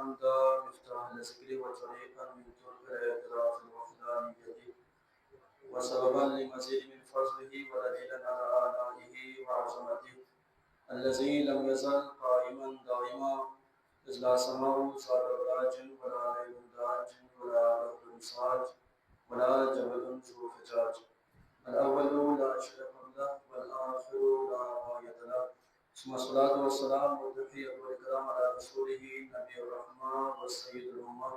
الحمد مفتاح الذكر وطريقا من طرق الاعتراف الوحدانية وسببا لمزيد من فضله ودليلا على آلائه وعظمته الذي لم يزل قائما دائما إذ لا سماء صار داج ولا ليل داج ولا بحر صاج ولا جبل ذو فجاج الأول لا شريك له والآخر لا غاية له ثم الصلاة والسلام والتحية والإكرام على رسوله نبي الرحمة والسيد الأمة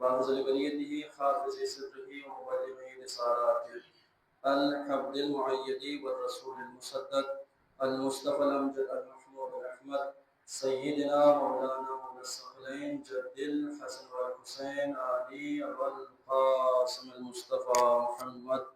وأفضل بريته حافظ سره ومبلغ رسالاته الحبد المؤيد والرسول المصدق المصطفى الأمجد المحمود الأحمد سيدنا مولانا مولى الثقلين جد الحسن والحسين علي والقاسم المصطفى محمد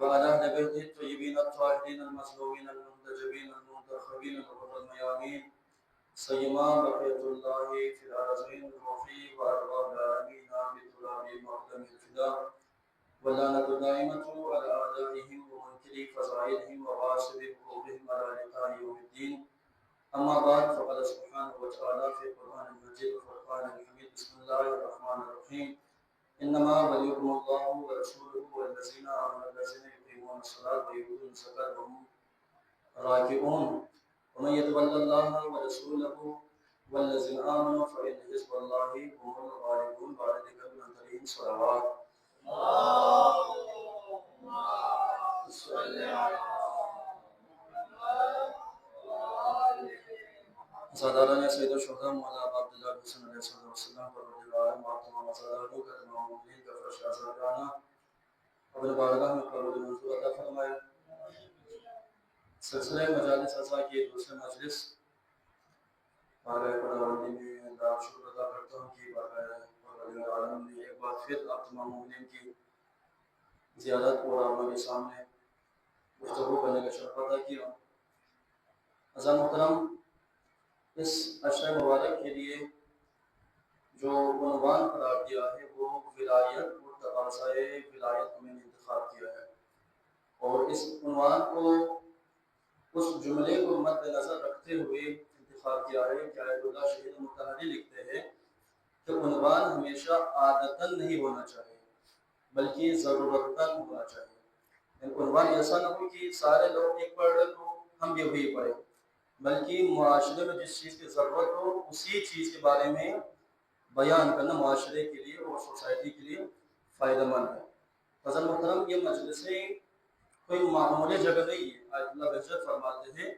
وعلى أهل بيته الطيبين الطاهرين المصلوبين المنتجبين المنتخبين الغر الميامين سيما بقية الله في الأرضين الروحي وأرواح العالمين بتراب مقدم الفداء واللعنة الدائمة على أعدائهم ومنكري فضائلهم وغاصب حقوقهم على لقاء يوم الدين. أما بعد فقال سبحانه وتعالى في القرآن المجيد والفرقان الحميد بسم الله الرحمن الرحيم إنما وليكم الله ورسوله والذين آمنوا الذين يقيمون الصلاة ويؤتون الزكاة وهم راكعون ومن يتولى الله ورسوله والذين آمنوا فإن حزب الله هم الغالبون بعد ذكر من تليهم صلوات ساداران سید الشہداء مولانا عبد اللہ حسن علیہ الصلوۃ والسلام پر رضی اللہ عنہ معتمہ مساداروں کا تمام مومنین کا فرش آزادانہ اپنے بارگاہ میں قبول منظور عطا فرمائے. سلسلہ مجالس ازا کی دوسرے مجلس بارگاہ خداوندی میں اللہ شکر ادا کرتا ہوں کہ بارگاہ عالم نے ایک بار پھر آپ تمام مومنین کی زیارت اور آپ کے سامنے گفتگو کرنے کا شرف ادا کیا. عزیزان محترم، اس عشر مبارک کے لیے جو عنوان قرار دیا ہے وہ ولایت اور تقاضائے ولایت میں نے انتخاب کیا ہے، اور اس عنوان کو اس جملے کو مد نظر رکھتے ہوئے انتخاب کیا ہے کہ آیت اللہ شہید متحری لکھتے ہیں کہ عنوان ہمیشہ عادتاً نہیں ہونا چاہیے بلکہ ضرورتاً ہونا چاہیے. عنوان ایسا نہ ہو کہ سارے لوگ ایک پڑھ رہے تو ہم بھی وہی پڑھیں، بلکہ معاشرے میں جس چیز کی ضرورت ہو اسی چیز کے بارے میں بیان کرنا معاشرے کے لیے اور سوسائٹی کے لیے فائدہ مند ہے. فضل محترم، یہ مجلسیں کوئی معمولی جگہ نہیں ہے. آیت اللہ بہجت فرماتے ہیں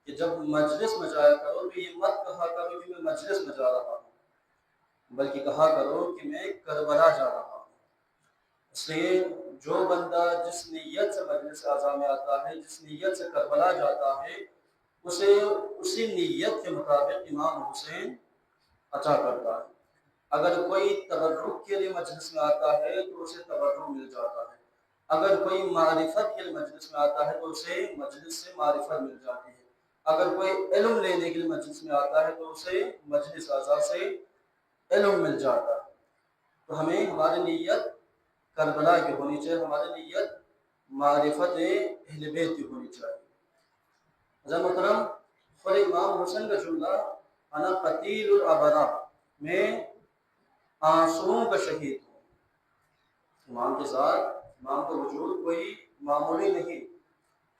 کہ جب مجلس میں جایا کرو تو یہ مت کہا کرو کہ میں مجلس میں جا رہا ہوں، بلکہ کہا کرو کہ میں کربلا جا رہا ہوں. اس لیے جو بندہ جس نیت سے مجلس اعظم میں آتا ہے، جس نیت سے کربلا جاتا ہے، اسے اسی نیت کے مطابق امام حسین عطا کرتا ہے. اگر کوئی تبرک کے لیے مجلس میں آتا ہے تو اسے تبرک مل جاتا ہے. اگر کوئی معرفت کے لیے مجلس میں آتا ہے تو اسے مجلس سے معرفت مل جاتی ہے. اگر کوئی علم لینے کے لیے مجلس میں آتا ہے تو اسے مجلس اعضاء سے علم مل جاتا ہے. تو ہمیں ہماری نیت کربلا کی ہونی چاہیے، ہماری نیت معرفت اہل بیت کی ہونی چاہیے. حضرت محترم، خود امام حسن کا جملہ انا قتیل الابرا، میں آنسوؤں کا شہید ہوں. امام کے ساتھ امام کا وجود کوئی معمولی نہیں.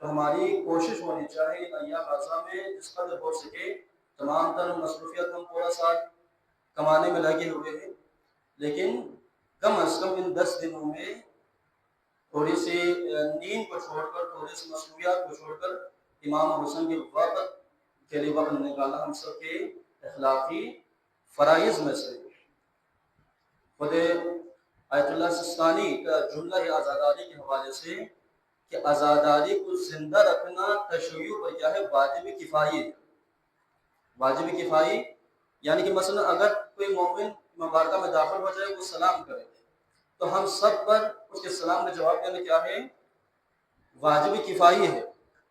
تو ہماری کوشش ہونی چاہیے ایام اعضاء میں جس قدر ہو سکے تمام تر مصروفیت ہم پورا سال کمانے میں لگے ہوئے ہیں، لیکن کم از کم ان 10 دنوں میں تھوڑی سی نیند کو چھوڑ کر، تھوڑی سی مصروفیات کو چھوڑ کر امام حسن کے وقت کے لیے وقت نکالنا ہم سب کے اخلاقی فرائض میں سے. خود آیت اللہ سستانی کا جملہ ہے آزاداری کے حوالے سے کہ آزاداری کو زندہ رکھنا تشیع پر کیا ہے؟ واجب کفائی ہے. واجب کفائی یعنی کہ مثلا اگر کوئی مومن مبارکہ میں داخل ہو جائے، وہ سلام کرے تو ہم سب پر اس کے سلام کا جواب دینا کیا ہے؟ واجب کفائی ہے.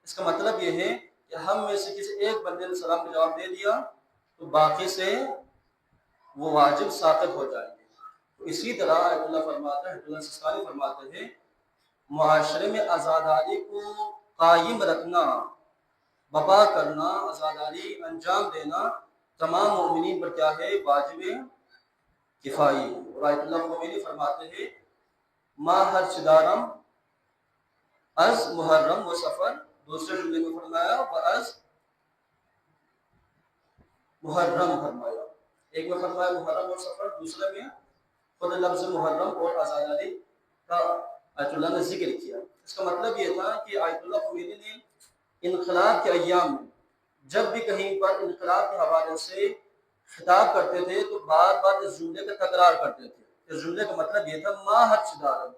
اس کا مطلب یہ ہے کہ ہم میں سے کسی ایک بندے نے سلام کا جواب دے دیا تو باقی سے وہ واجب ساقط ہو جائیں گے. تو اسی طرح آیت اللہ فرماتا ہے، آیت اللہ سستانی فرماتے ہیں معاشرے میں آزاداری کو قائم رکھنا، بپا کرنا، آزاداری انجام دینا تمام مومنین پر کیا ہے؟ واجب کفائی۔ اور آیت اللہ خمینی فرماتے ہیں ما ہر چدارم از محرم و سفر، دوسرے جملے میں فرمایا و از محرم فرمایا، ایک میں فرمایا محرم اور سفر، دوسرے میں خود لفظ محرم اور آزاداری کا آیت اللہ نے ذکر کیا۔ اس کا مطلب یہ تھا کہ آیت اللہ خمینی نے انقلاب کے ایام میں جب بھی کہیں پر انقلاب کے حوالے سے خطاب کرتے تھے تو بار بار اس جملے کا تکرار کرتے تھے۔ اس جملے کا مطلب یہ تھا ما حد شدارم،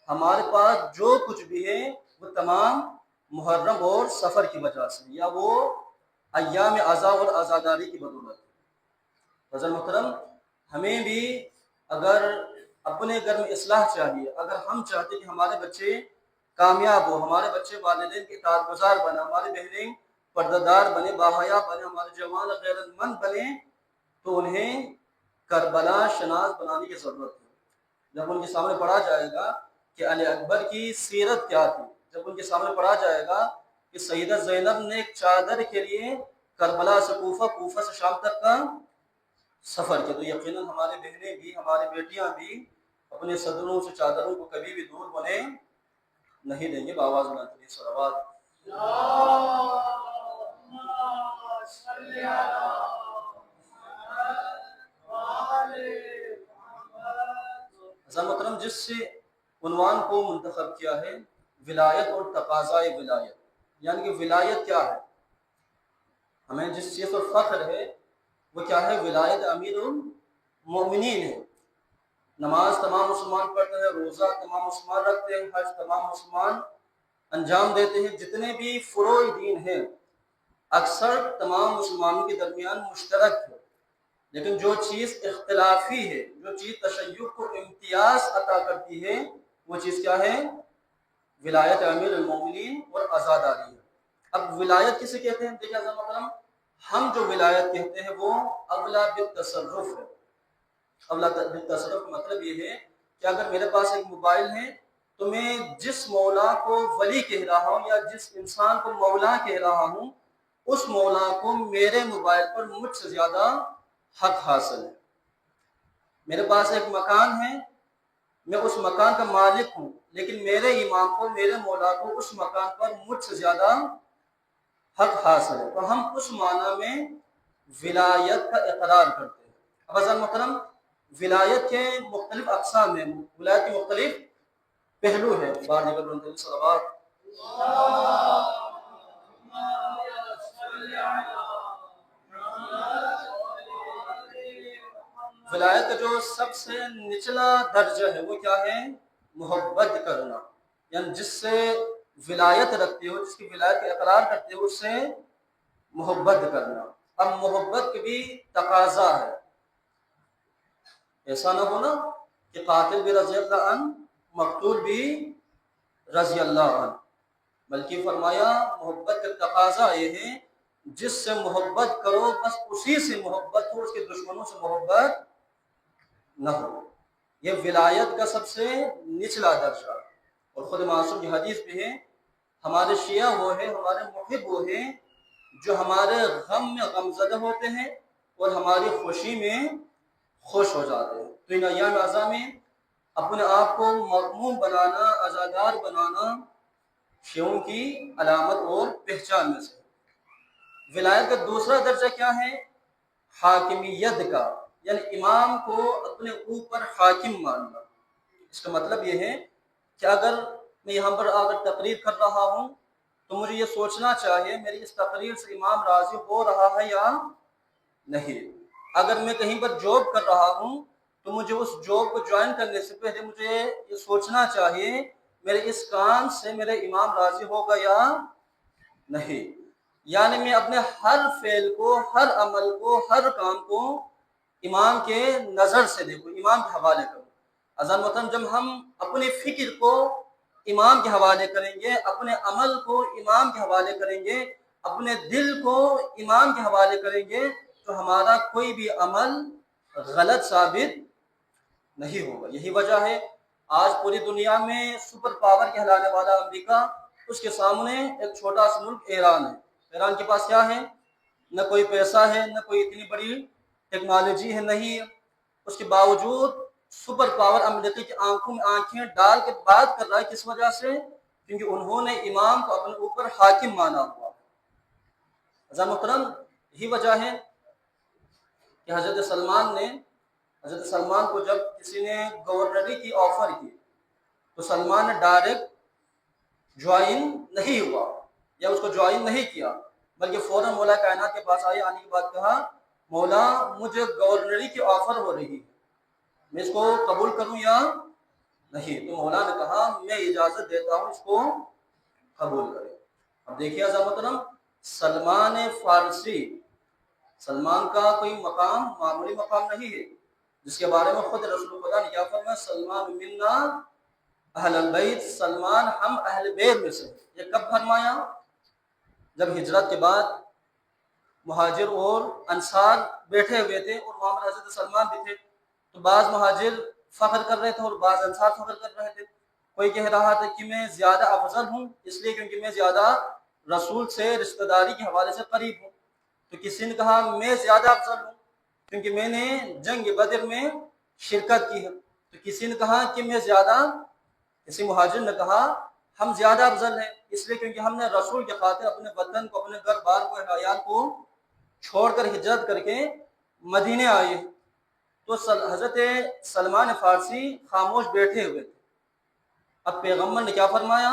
ہمارے پاس جو کچھ بھی ہے وہ تمام محرم اور سفر کی وجہ سے، یا وہ ایام عزا اور آزاداری کی بدولت۔ حضرت محترم، ہمیں بھی اگر اپنے گھر میں اصلاح چاہیے، اگر ہم چاہتے کہ ہمارے بچے کامیاب ہو، ہمارے بچے والدین کے اطاعت گزار بنے، ہماری بہنیں پردہ بنے، باحیا بنے، ہمارے جوان غیرت مند بنے، تو انہیں کربلا شناس بنانے کی ضرورت ہے۔ جب ان کے سامنے پڑھا جائے گا کہ علی اکبر کی سیرت کیا تھی، جب ان کے سامنے پڑھا جائے گا کہ سیدہ زینب نے ایک چادر کے لیے کربلا سے کوفہ، کوفہ سے شام تک کا سفر کیا، تو یقیناً ہماری بہنیں بھی، ہماری بیٹیاں بھی اپنے صدروں سے چادروں کو کبھی بھی دور ہونے نہیں دیں گے۔ بآواز بلند کریے صلوات۔ حضرت محترم، جس سے عنوان کو منتخب کیا ہے ولایت اور تقاضائے ولایت، یعنی کہ ولایت کیا ہے، ہمیں جس چیز پر فخر ہے وہ کیا ہے؟ ولایت امیر المومنین ہے۔ نماز تمام مسلمان پڑھتے ہیں، روزہ تمام مسلمان رکھتے ہیں، حج تمام مسلمان انجام دیتے ہیں، جتنے بھی فروع دین ہیں اکثر تمام مسلمانوں کے درمیان مشترک ہے، لیکن جو چیز اختلافی ہے، جو چیز تشیع کو امتیاز عطا کرتی ہے، وہ چیز کیا ہے؟ ولایت امیر المومنین اور آزاداری ہے۔ اب ولایت کسے کہتے ہیں؟ دیکھیں حضرت محترم، ہم جو ولایت کہتے ہیں وہ اولا بالتصرف ہے۔ اولا بالتصرف کا مطلب یہ ہے کہ اگر میرے پاس ایک موبائل ہے تو میں جس مولا کو ولی کہہ رہا ہوں یا جس انسان کو مولا کہہ رہا ہوں، اس مولا کو میرے موبائل پر مجھ سے زیادہ حق حاصل ہے۔ میرے پاس ایک مکان ہے، میں اس مکان کا مالک ہوں، لیکن میرے امام کو، میرے مولا کو اس مکان پر مجھ سے زیادہ حق حاصل ہے، تو ہم اس معنی میں ولایت کا اقرار کرتے ہیں۔ اب حضرت محترم، ولایت کے مختلف اقسام ہیں، ولایت کے مختلف پہلو ہیں۔ بار دیگر بلند صلوات۔ ولایت کا جو سب سے نچلا درجہ ہے وہ کیا ہے؟ محبت کرنا، یعنی جس سے ولایت رکھتے ہو، جس کی ولایت کا اقرار کرتے ہو، اس سے محبت کرنا۔ اب محبت کی بھی تقاضا ہے، ایسا نہ ہونا کہ قاتل بھی رضی اللہ عنہ، مقتول بھی رضی اللہ عنہ، بلکہ فرمایا محبت کا تقاضا یہ ہے جس سے محبت کرو بس اسی سے محبت ہو، اس کے دشمنوں سے محبت نہ ہو۔ یہ ولایت کا سب سے نچلا درجہ، اور خود معصوم کی حدیث بھی ہے ہمارے شیعہ وہ ہیں، ہمارے محب وہ ہیں جو ہمارے غم میں غمزدہ ہوتے ہیں اور ہماری خوشی میں خوش ہو جاتے ہیں۔ تو ان ایام اعزا میں اپنے آپ کو مغموم بنانا، عزادار بنانا شیعوں کی علامت اور پہچان میں سے۔ ولایت کا دوسرا درجہ کیا ہے؟ حاکمیت کا، یعنی امام کو اپنے اوپر حاکم ماننا۔ اس کا مطلب یہ ہے کہ اگر میں یہاں پر آ کر تقریر کر رہا ہوں تو مجھے یہ سوچنا چاہیے میری اس تقریر سے امام راضی ہو رہا ہے یا نہیں۔ اگر میں کہیں پر جاب کر رہا ہوں تو مجھے اس جاب کو جوائن کرنے سے پہلے مجھے یہ سوچنا چاہیے میرے اس کام سے میرے امام راضی ہوگا یا نہیں۔ یعنی میں اپنے ہر فعل کو، ہر عمل کو، ہر کام کو امام کے نظر سے دیکھوں، امام کے حوالے کروں۔ اذان محترم، جب ہم اپنے فکر کو امام کے حوالے کریں گے، اپنے عمل کو امام کے حوالے کریں گے، اپنے دل کو امام کے حوالے کریں گے، تو ہمارا کوئی بھی عمل غلط ثابت نہیں ہوگا۔ یہی وجہ ہے آج پوری دنیا میں سپر پاور کہلانے والا امریکہ، اس کے سامنے ایک چھوٹا سا ملک ایران ہے۔ ایران کے پاس کیا ہے؟ نہ کوئی پیسہ ہے، نہ کوئی اتنی بڑی ٹیکنالوجی ہے، نہیں ہے۔ اس کے باوجود سپر پاور امریکہ کی آنکھوں میں آنکھیں ڈال کے بات کر رہا ہے، کس وجہ سے؟ کیونکہ انہوں نے امام کو اپنے اوپر حاکم مانا ہوا۔ عزیز محترم، یہی وجہ ہے کہ حضرت سلمان کو جب کسی نے گورنری کی آفر کی تو سلمان نے ڈائریکٹ جوائن نہیں ہوا یا اس کو جوائن نہیں کیا، بلکہ فوراً مولا کائنات کے پاس آئے، آنے کے بعد کہا مولا مجھے گورنری کی آفر ہو رہی ہے، میں اس کو قبول کروں یا نہیں؟ تو مولا نے کہا میں اجازت دیتا ہوں اس کو قبول کرے۔ اب دیکھیے عزیز محترم، سلمان فارسی، سلمان کا کوئی مقام معمولی مقام نہیں ہے، جس کے بارے میں خود رسول خدا نے کیا فرمایا؟ سلمان منا اہل البیت، سلمان ہم اہل بیت میں سے۔ یہ کب فرمایا؟ جب ہجرت کے بعد مہاجر اور انصار بیٹھے ہوئے تھے اور وہاں پر حضرت سلمان بھی تھے، تو بعض مہاجر فخر کر رہے تھے اور بعض انصار فخر کر رہے تھے۔ کوئی کہہ رہا تھا کہ میں زیادہ افضل ہوں اس لیے کیونکہ میں زیادہ رسول سے رشتہ داری کے حوالے سے قریب ہوں، تو کسی نے کہا میں زیادہ افضل ہوں کیونکہ میں نے جنگ بدر میں شرکت کی ہے، تو کسی نے کہا کہ میں زیادہ، کسی مہاجر نے کہا ہم زیادہ افضل ہیں اس لیے کیونکہ ہم نے رسول کے خاطر اپنے وطن کو، اپنے گھر بار کو، عیال کو چھوڑ کر ہجرت کر کے مدینے آئے۔ تو حضرت سلمان فارسی خاموش بیٹھے ہوئے تھے۔ اب پیغمبر نے کیا فرمایا؟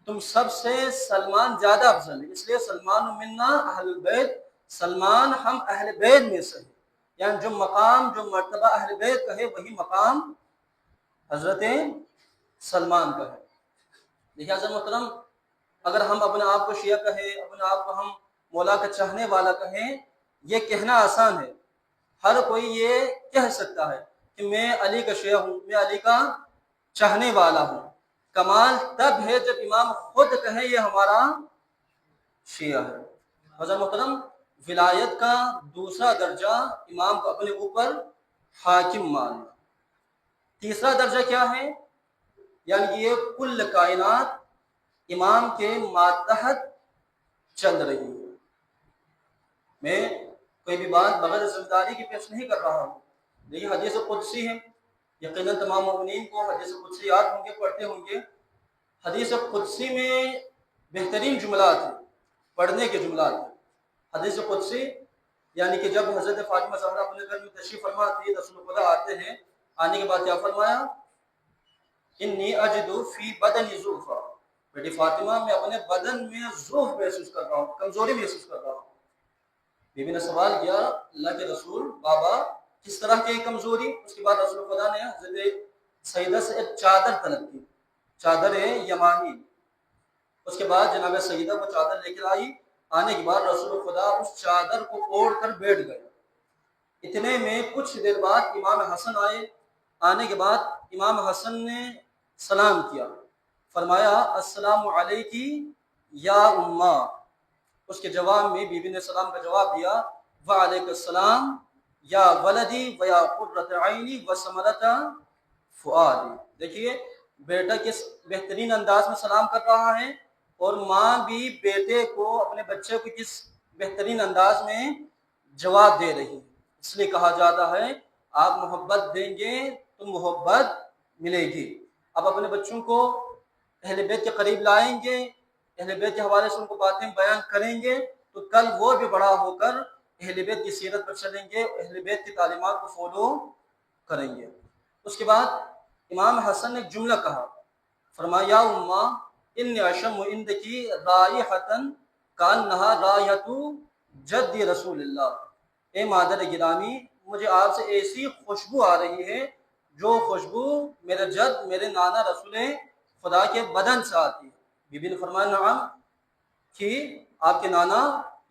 تم سب سے سلمان زیادہ افضل ہے، اس لیے سلمان منا اہل بیت، سلمان ہم اہل بیت میں سے، یعنی جو مقام، جو مرتبہ اہل بیت کا ہے وہی مقام حضرت سلمان کا ہے۔ دیکھیے عزیز محترم، اگر ہم اپنے آپ کو شیعہ کہیں، اپنے آپ کو ہم مولا کا چاہنے والا کہیں، یہ کہنا آسان ہے، ہر کوئی یہ کہہ سکتا ہے کہ میں علی کا شیعہ ہوں، میں علی کا چاہنے والا ہوں۔ کمال تب ہے جب امام خود کہے یہ ہمارا شیعہ ہے۔ عزیز محترم، ولایت کا دوسرا درجہ امام کو اپنے اوپر حاکم ماننا۔ تیسرا درجہ کیا ہے؟ یعنی یہ کل کائنات امام کے ماتحت چل رہی ہے۔ میں کوئی بھی بات بغیر ذمہ داری کی پیش نہیں کر رہا ہوں۔ دیکھیے حدیث قدسی ہے، یقیناً تمام مومنین کو حدیث قدسی یاد ہوں گے، پڑھتے ہوں گے۔ حدیث قدسی میں بہترین جملات ہیں، پڑھنے کے جملات ہیں۔ حدیث قدسی یعنی کہ جب حضرت فاطمہ زہرا اپنے گھر میں تشریف فرما تھی، رسول خدا آتے ہیں، آنے کے بعد کیا فرمایا؟ انی اجد فی بدنی ضعفا، بیٹی فاطمہ میں اپنے بدن میں ضعف محسوس کر رہا ہوں، کمزوری محسوس کر رہا ہوں۔ بیوی نے سوال کیا اللہ کے رسول، بابا کس طرح کی کمزوری؟ اس کے بعد رسول خدا نے حضرت سیدہ سے ایک چادر طلب کی، چادر یمانی۔ اس کے بعد جناب سیدہ وہ چادر لے کر آئی، آنے کے بعد رسول خدا اس چادر کو اوڑھ کر بیٹھ گئے۔ اتنے میں کچھ دیر بعد امام حسن آئے، آنے کے بعد امام حسن نے سلام کیا، فرمایا السلام علیکی یا امہ۔ اس کے جواب میں بیوی نے سلام کا جواب دیا وعلیک السلام یا ولدی ویا قرۃ عینی وثمرۃ فؤادی۔ دیکھیے بیٹا کس بہترین انداز میں سلام کر رہا ہے، اور ماں بھی بیٹے کو، اپنے بچے کو کس بہترین انداز میں جواب دے رہی ہے۔ اس لیے کہا جاتا ہے آپ محبت دیں گے تو محبت ملے گی۔ اب اپنے بچوں کو اہل بیت کے قریب لائیں گے، اہل بیت کے حوالے سے ان کو باتیں بیان کریں گے، تو کل وہ بھی بڑا ہو کر اہل بیت کی سیرت پر چلیں گے، اہل بیت کی تعلیمات کو فالو کریں گے۔ اس کے بعد امام حسن نے ایک جملہ کہا، فرمایا یا امہ انی اشم عندکی رائحۃ کانہا رائحۃ جد رسول اللہ۔ اے مادر گرامی، مجھے آپ سے ایسی خوشبو آ رہی ہے جو خوشبو میرے جد، میرے نانا رسول خدا کے بدن سے آتی ہے۔ بی بی نے فرمایا نعم، کہ آپ کے نانا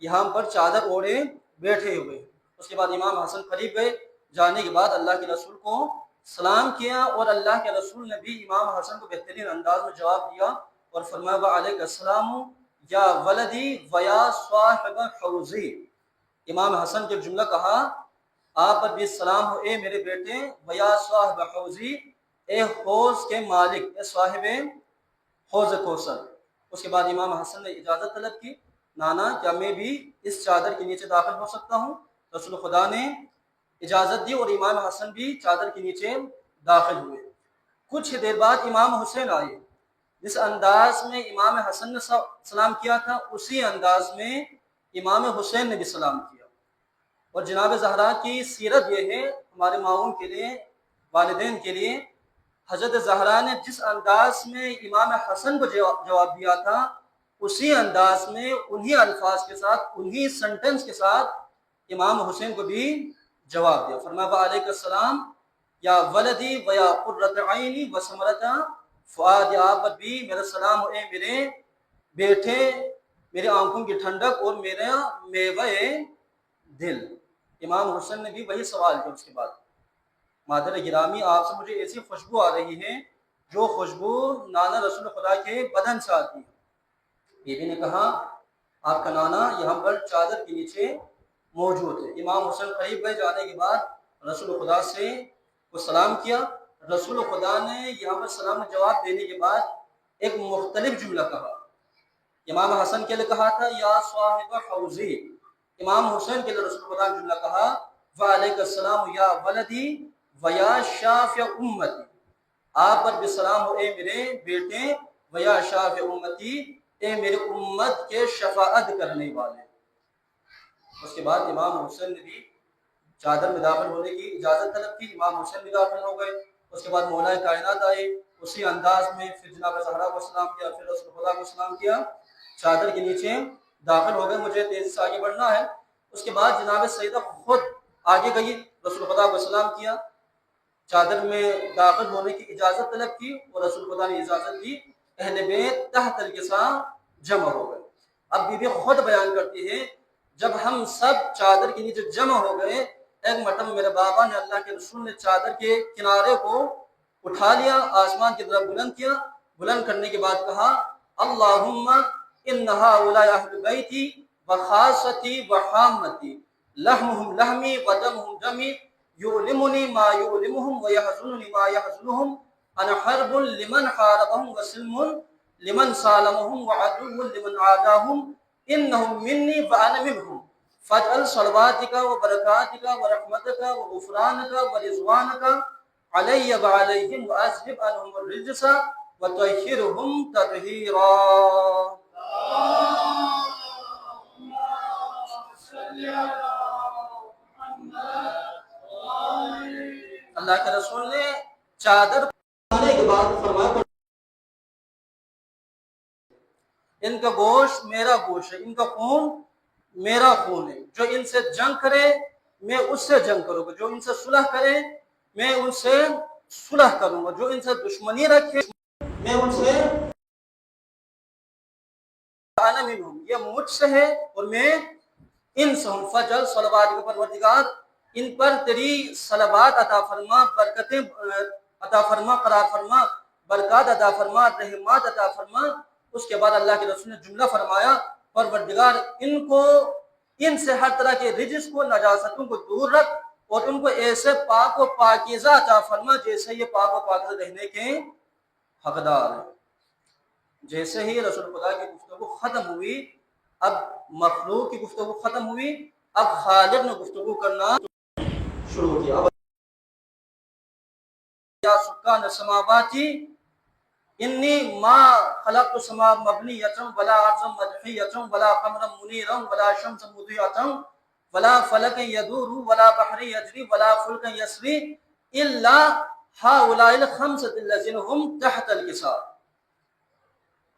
یہاں پر چادر اوڑھے بیٹھے ہوئے۔ اس کے بعد امام حسن قریب گئے، جانے کے بعد اللہ کے رسول کو سلام کیا، اور اللہ کے رسول نے بھی امام حسن کو بہترین انداز میں جواب دیا اور فرمایا وعلیک السلام یا ولدی ویا صاحب حوضی۔ امام حسن کے جملہ کہا آپ پر بھی سلام ہو اے میرے بیٹے، ویا صاحب حوضی، اے حوض کے مالک، اے صاحب حوض کوثر۔ اس کے بعد امام حسن نے اجازت طلب کی، نانا کیا میں بھی اس چادر کے نیچے داخل ہو سکتا ہوں؟ رسول خدا نے اجازت دی اور امام حسن بھی چادر کے نیچے داخل ہوئے۔ کچھ دیر بعد امام حسین آئے۔ جس انداز میں امام حسن نے سلام کیا تھا اسی انداز میں امام حسین نے بھی سلام کیا۔ اور جناب زہرا کی سیرت یہ ہے ہمارے ماؤں کے لیے، والدین کے لیے، حضرت زہرا نے جس انداز میں امام حسن کو جواب دیا تھا اسی انداز میں انہی الفاظ کے ساتھ، انہی سنٹنس کے ساتھ امام حسین کو بھی جواب دیا۔ فرمایا وعلیکم السلام یا ولدی ویا قرۃ عینی وثمرۃ فؤاد، آپ پر بھی میرا سلام، اے میرے بیٹے، میرے آنکھوں کی ٹھنڈک اور میرا میوہ دل۔ امام حسین نے بھی وہی سوال کیا اس کے بعد، مادر گرامی آپ سے مجھے ایسی خوشبو آ رہی ہے جو خوشبو نانا رسول خدا کے بدن سے آتی ہے۔ بیوی نے کہا آپ کا نانا یہاں پر چادر کے نیچے موجود ہے۔ امام حسین قریب گئے، جانے کے بعد رسول خدا سے وہ سلام کیا۔ رسول خدا نے یہاں پر سلام جواب دینے کے بعد ایک مختلف جملہ کہا۔ امام حسن کے لیے کہا تھا یا صاحب حوضی، امام حسین کے لیے رسول خدا نے جملہ کہا وعلیکم السلام یا ولدی ویا شافع امتی، آپ پر بھی سلام ہو اے میرے بیٹے، ویا شافع امتی، اے میرے امت کے شفاعت کرنے والے۔ اس کے بعد امام حسین نے بھی چادر میں داخل ہونے کی اجازت طلب کی، امام حسین بھی داخل ہو گئے۔ اس کے بعد مولا کائنات آئے، اسی انداز میں پھر جناب زہرا کو سلام کیا، پھر رسول خدا کو سلام کیا، چادر کے نیچے داخل ہو گئے۔ مجھے تیزی سے آگے بڑھنا ہے۔ اس کے بعد جناب سیدہ خود آگے گئی، رسول خدا کو سلام کیا، چادر میں داخل ہونے کی اجازت طلب کی اور رسول خدا نے اجازت دی، اہل بیت تحت الکساء جمع ہو گئے۔ اب بی بی خود بیان کرتی ہے جب ہم سب چادر کے نیچے جمع ہو گئے، ایک مرتبہ میرے بابا نے، اللہ کے رسول نے چادر کے کنارے کو اٹھا لیا، آسمان کی طرف بلند کیا، بلند کرنے کے بعد کہا اللہم ان ہؤلاء اہل بیتی وخاصتی وحامتی، لحمہم لحمی ودمہم دمی، یؤلمنی ما یؤلمہم ویحزننی ما یحزنہم، انا حرب لمن حاربہم وسلم لمن سالمہم وعدو لمن عاداہم، انہم منی وانا منہم، فاجعل صلواتک وبرکاتک ورحمتک وغفرانک ورضوانک علی وعلیہم واذہب عنہم الرجس وطہرہم تطہیرا۔ اللہ کے رسول نے چادر پڑھنے کے بعد فرمایا ان کا گوشت میرا گوشت ہے، ان کا خون میرا خون ہے، جو ان سے جنگ کرے میں اس سے جنگ کروں گا، جو ان سے صلح کرے میں ان سے صلح کروں گا، جو ان سے دشمنی رکھے میں ان سے انا منہم، یہ مجھ سے ہے اور میں ان سے ہوں، فجل صلوات کے پروردگار ان پر تیری صلوات عطا فرما، برکتیں عطا فرما، قرار فرما، برکات عطا فرما، رحمات عطا فرما۔ اس کے بعد اللہ کے رسول نے جملہ فرمایا پروردگار ان سے ہر طرح کے رجس کو، نجاستوں کو دور رکھ اور ان کو ایسے پاک و پاکیزہ عطا فرما جیسے یہ پاک و پاکیزہ رہنے کے حقدار ہیں۔ جیسے ہی رسول خدا کی گفتگو ختم ہوئی، اب مخلوق کی گفتگو ختم ہوئی، اب خالق نے گفتگو کرنا شروع کیا۔ یا سکان السماواتی انی ما خلقت السماء مبنیۃ ولا ارض مدحیۃ ولا قمرا منیرا ولا شمس مضیۃ ولا فلک یدور ولا بحر یجری ولا فلک یسری الا هؤلاء الخمسة الذين هم تحت الكساء،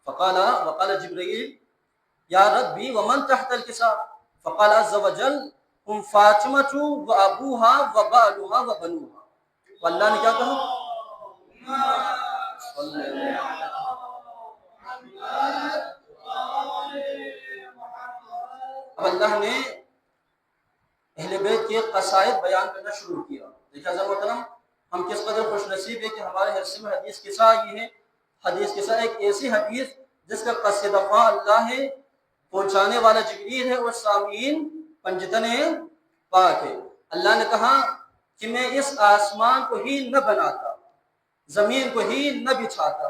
وقال جبرائیل یا ربی ومن تحت الکساء، فقال عز وجل هم فاطمة وابوها وبالها وبنوها۔ واللہ نے کیا کہا؟ اب اللہ نے اہل بیت کے قصائد بیان کرنا شروع کیا۔ دیکھا حضرت محترم، ہم کس قدر خوش نصیب ہے کہ ہمارے حصے میں حدیث قصہ آئی ہے۔ حدیث قصہ ایک ایسی حدیث جس کا قصیدہ خواں اللہ ہے، پہنچانے والا جبریل ہے اور سامعین پنجتن پاک ہے۔ اللہ نے کہا کہ میں اس آسمان کو ہی نہ بناتا، زمین کو ہی نہ بچھاتا،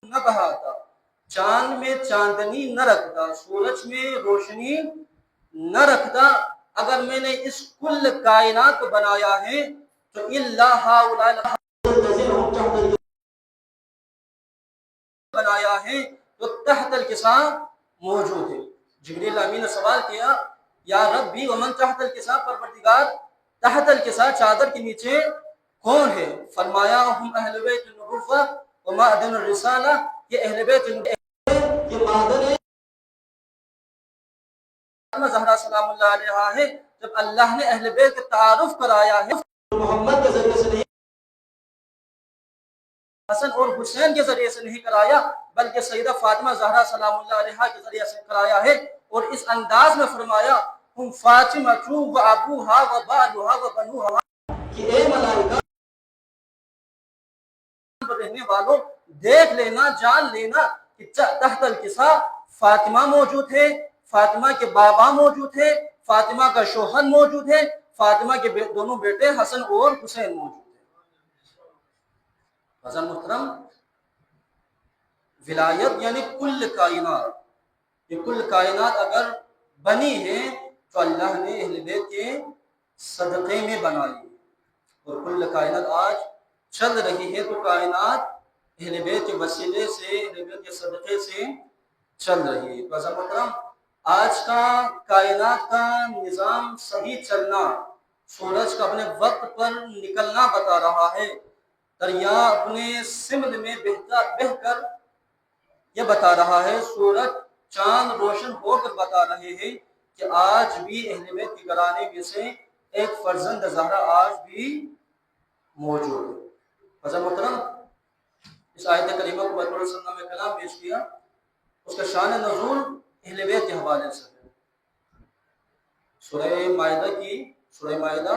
نہ بہاتا، چاند میں چاندنی نہ رکھتا، سورج میں روشنی نہ رکھتا، اگر میں نے اس کل کائنات کو بنایا ہے تو بنایا ہے تو تحت الکساء موجود ہے۔ جبریل امین نے سوال کیا یا ربی ومن تحت الکساء، پروردگار تحت الکساء چادر کے نیچے کون ہے؟ فرمایا ہم اہل بیت النبوہ و معدن الرسالہ، یہ اہل بیت یہ معدن زہرا سلام اللہ علیہا ہے۔ جب اللہ نے اہل بیت کا تعارف کرایا ہے محمد کے ذریعے سے نہیں، حسن اور حسین کے ذریعے سے نہیں کرایا، بلکہ سیدہ فاطمہ زہرا سلام اللہ علیہا کے ذریعے سے کرایا ہے، اور اس انداز میں فرمایا ہم فاطمہ و ابوہا و بالہا و بنوہا، کہ اے ملائکہ رہنے والوں دیکھ لینا، جان لینا کہ تحت الکساء فاطمہ موجود ہے، فاطمہ کے بابا موجود ہے، فاطمہ کا شوہر موجود ہے، فاطمہ کے دونوں بیٹے حسن اور حسین موجود ہیں۔ حضرت محترم، ولایت یعنی کل کائنات، یہ کل کائنات اگر بنی ہے تو اللہ نے اہل بیت کے صدقے میں بنائی، اور کل کائنات آج چل رہی ہے تو کائنات اہل بیت کے وسیلے سے، اہل بیت کے صدقے سے چل رہی ہے۔ تو عزیز محترم، آج کا کائنات کا نظام صحیح چلنا، سورج کا اپنے وقت پر نکلنا بتا رہا ہے، دریا اپنے سمت میں بہہ کر یہ بتا رہا ہے، سورج چاند روشن ہو کر بتا رہے ہیں کہ آج بھی اہل بیت کے گھرانے میں سے ایک فرزند زہرا آج بھی موجود ہے۔ حضرت محترم، اس آیت کریمہ کو بطور سنہ میں کلام پیش کیا، اس کا شان نزول اہل بیت کے حوالے سے ہے۔ سورہ مائدہ کی، سورہ مائدہ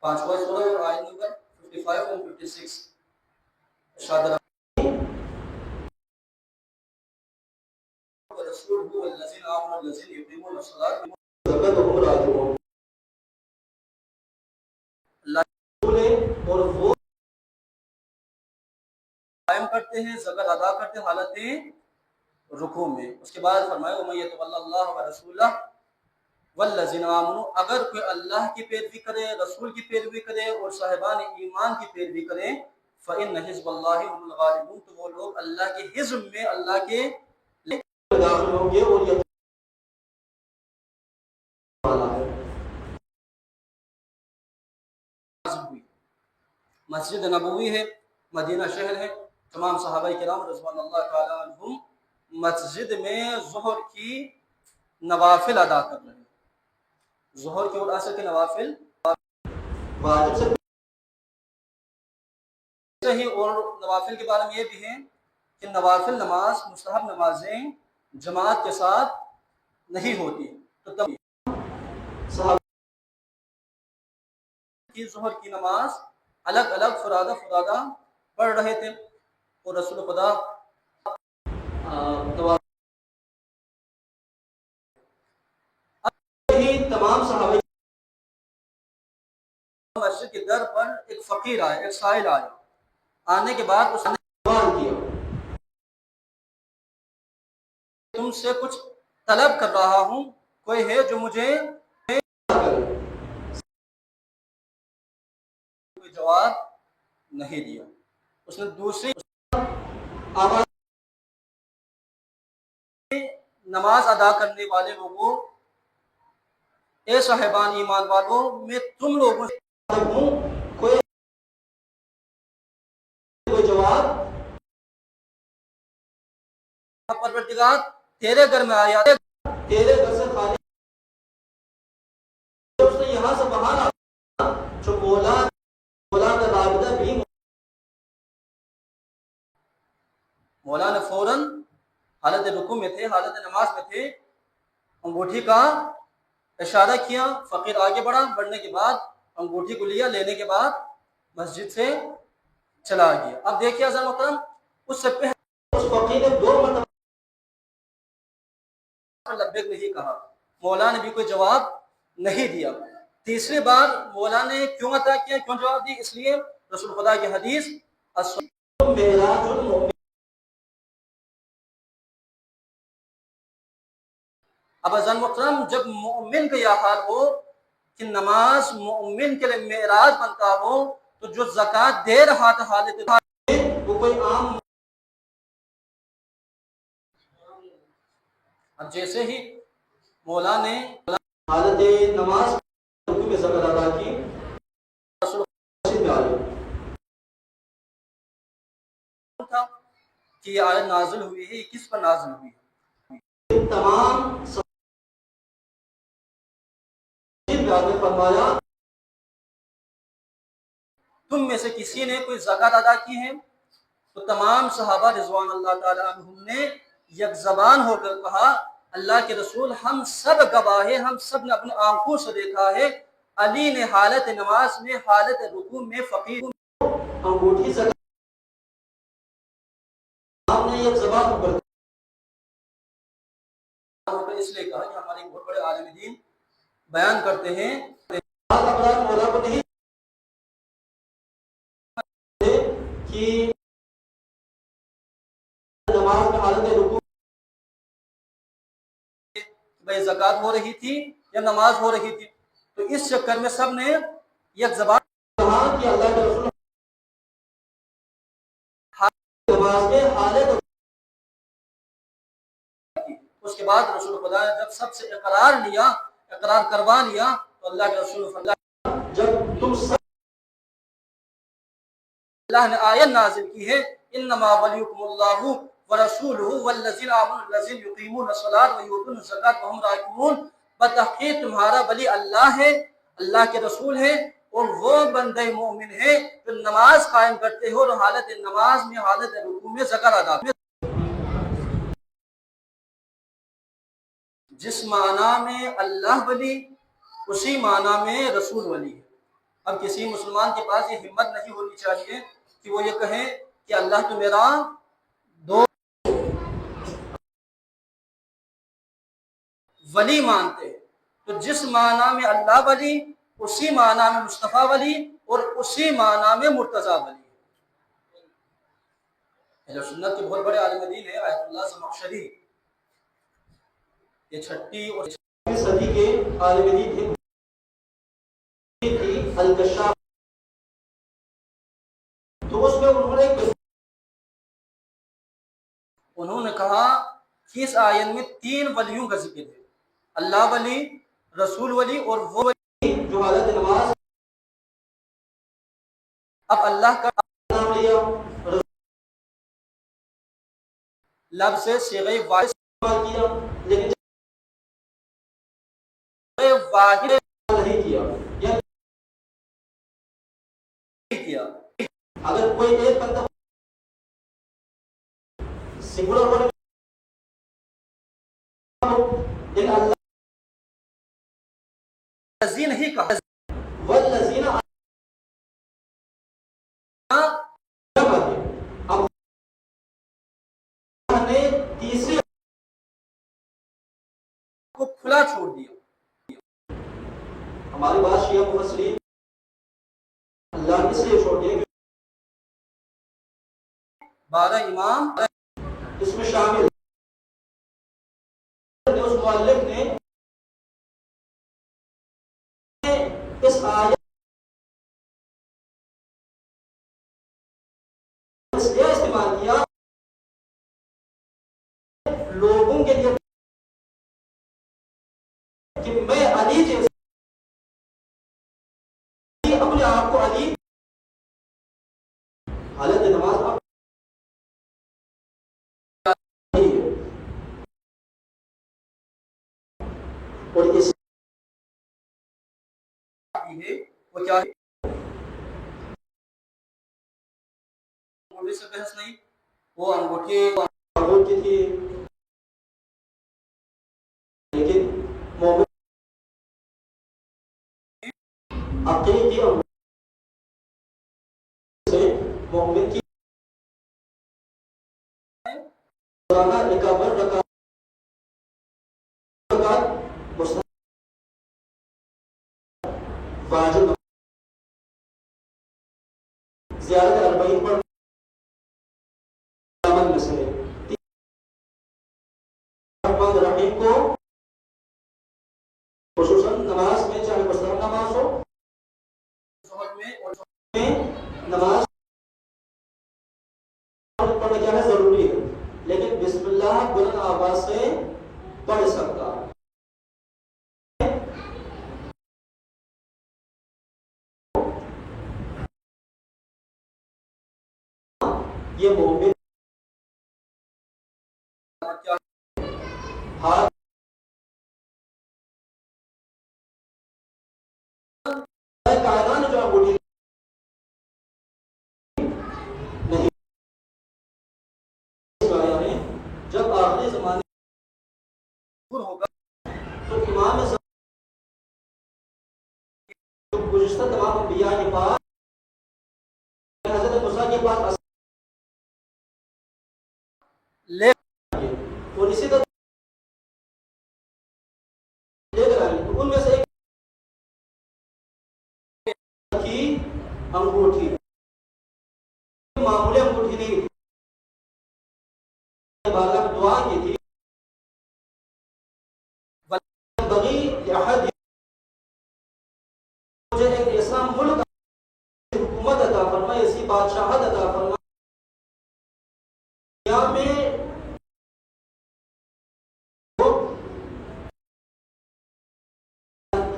5واں سورہ اور آیت نمبر 55 اور 56، ارشاد رسول هو الذين آمنوا الذين يقيمون الصلاة والزكاة وهم راكعون، اللہ اور وہ قائم کرتے ہیں، زکات ادا کرتے ہیں حالت رکوع میں۔ اس کے بعد فرمایا وَمَن يَتَوَلَّ اللَّهَ وَرَسُولَهُ وَالَّذِينَ آمَنُوا، اگر کوئی اللہ کی پیروی کرے، رسول کی پیروی کرے اور صاحبان ایمان کی پیروی کرے، فَإِنَّ حِزْبَ اللَّهِ هُمُ الْغَالِبُونَ، تو وہ لوگ اللہ کے حزب میں، اللہ کے داخل ہوں گے، اور یہ مسجد نبوی ہے، مدینہ شہر ہے، تمام صحابہ کرام رضوان اللہ تعالی عنہم مسجد میں ظہر کی نوافل ادا کر رہے ہیں۔ ظہر کی اور عصر کے نوافل واجب سے ہی، اور نوافل کے بارے میں یہ بھی ہے کہ نوافل نماز، مستحب نمازیں جماعت کے ساتھ نہیں ہوتی، تو تب صحابہ کی ظہر کی نماز الگ الگ فرادہ فرادہ پڑھ رہے تھے، اور رسول خدا تمام صحابہ مسجد کے در پر ایک فقیر آیا، ایک سائل آیا، آنے کے بعد اس نے سوال کیا، تم سے کچھ طلب کر رہا ہوں، کوئی ہے جو مجھے کوئی جواب نہیں دیا۔ اس نے دوسری آواز نماز ادا کرنے والے لوگوں، اے صاحبان ایمان والوں، میں تم لوگوں سے ہوں، کوئی جواب، پروردگار تیرے گھر میں آیا، تیرے گھر سے خالی، اس نے یہاں سے باہر آیا، جو مولا کا رابطہ بھی، مولا نے فوراً حالت رکوع میں تھے، حالت نماز میں تھے، انگوٹھی کا اشارہ کیا، فقیر آگے بڑھا، بڑھنے کے بعد انگوٹھی کو لیا، لینے کے بعد مسجد سے چلا گیا۔ اب دیکھیے حضرت محترم، اس سے پہلے اس فقیر نے 2 مرتبہ لبیک نہیں کہا، مولا نے بھی کوئی جواب نہیں دیا، تیسری بار مولا نے کیوں عطا کیا، کیوں جواب دی؟ اس لیے رسول خدا کی حدیث معراج المؤمن. اب عزیزان محترم، جب مومن کا یہ حال ہو کہ نماز مومن کے لیے معراج بنتا ہو، تو جو زکوٰۃ دے رہا تھا حالت وہ کوئی عام. اب جیسے ہی مولا نے حالت نماز میں زکوٰۃ ادا کی، تھا کہ یہ آیت نازل ہوئی ہے، کس پر نازل ہوئی ہے؟ تمام فرمایا تم میں سے کسی نے کوئی زکوٰۃ ادا کی ہے؟ تو تمام صحابہ رضوان اللہ تعالی عنہم نے یک زبان ہو کر کہا اللہ کے رسول ہم سب گواہ ہیں، ہم سب نے اپنی آنکھوں سے دیکھا ہے علی نے حالت نماز میں حالت رکوع میں فقیر انگوٹھی سے ہم نے یک زبان ہو کر اس لیے کہا کہ ہمارے بہت بڑے عالم دین بیان کرتے ہیں مولا کو نہیں کہ نماز میں حالت رکوع بھائی زکوٰۃ ہو رہی تھی یا نماز ہو رہی تھی، تو اس چکر میں سب نے یک زبان کہا کہ اللہ کے رسول نماز میں حالت. اس کے بعد رسول خدا نے جب سب سے اقرار لیا، اقرار کروا لیا، تو اللہ کے رسول جب تم سب اللہ نے آیت نازل کی ہے انما ولیکم اللہ ورسولہ والذین آمنوا الذین یقیمون الصلاۃ ویؤتون الزکاۃ وہم راکعون. بتحقیق تمہارا ولی اللہ ہے، اللہ کے رسول ہے، اور وہ بندے مومن ہیں جو نماز قائم کرتے ہو اور حالت نماز میں حالت رکوع میں زکوٰۃ ادا کرتے. جس معنی میں اللہ ولی اسی معنی میں رسول ولی ہے. اب کسی مسلمان کے پاس یہ ہمت نہیں ہونی چاہیے کہ وہ یہ کہیں کہ اللہ تو میرا دو ولی مانتے ہیں. تو جس معنی میں اللہ ولی اسی معنی میں مصطفیٰ ولی اور اسی معنی میں مرتضیٰ ولی. اہل سنت کے بہت بڑے عالم دین ہے آیت اللہ زمخشری، یہ 6 اور 6 صدی کے عالم دین تھے. الکشاف، تو اس میں انہوں نے کہا کہ اس آیت میں 3 ولیوں کا ذکر ہے، اللہ ولی، رسول ولی اور وہ ولی جو حالت نماز. اب اللہ کا نام لیا، لفظ سے صیغہ واحد استعمال کیا، لیکن واحد نہیں کیا یا نہیں کیا. اگر کوئی ایک بندہ سنگولر ہونے لیکن اللہ الذین ہی کہا والذین اب نے تیسری کو کھلا چھوڑ دیا. ہماری بات شیعہ مفسرین اللہ نے اس لیے چھوڑ دیا 12 امام اس میں شامل. اس مؤلف نے اس آیت اس لیے استعمال کیا لوگوں کے لیے کہ میں علی جیسے اپنے آپ کو علی حالت نماز اور اس وہ کیا ہے انگوٹھی سے بحث نہیں، وہ انگوٹھی کی تھی، لیکن مومن عقیدی سے مومن کی روزانہ 51 رکعت فاجر زیارت اربعین پر عمل میں سے الرحمن الرحیم کو خصوصاً نماز میں، چاہے مسلم نماز ہو، نماز پڑھنا کیا ہے ضروری ہے، لیکن بسم اللہ بلند آواز سے پڑھ سکتا ہے۔ یہ مومن ہاتھ کائنات جو انگوٹھی نہیں، جب آخری زمانے ہوگا تو امام گزشتہ تمام انبیاء کے پاس حضرت موسیٰ کے پاس لے اور اسی طرح لے کر آئیں تو ان میں سے ایک کی انگوٹھی، معمولی انگوٹھی نہیں تھی، بارگاہ میں دعا کی تھی بغی لأحد مجھے ایک ایسا ملک حکومت عطا فرمائے، ایسی بادشاہت عطا فرمائے دنیا میں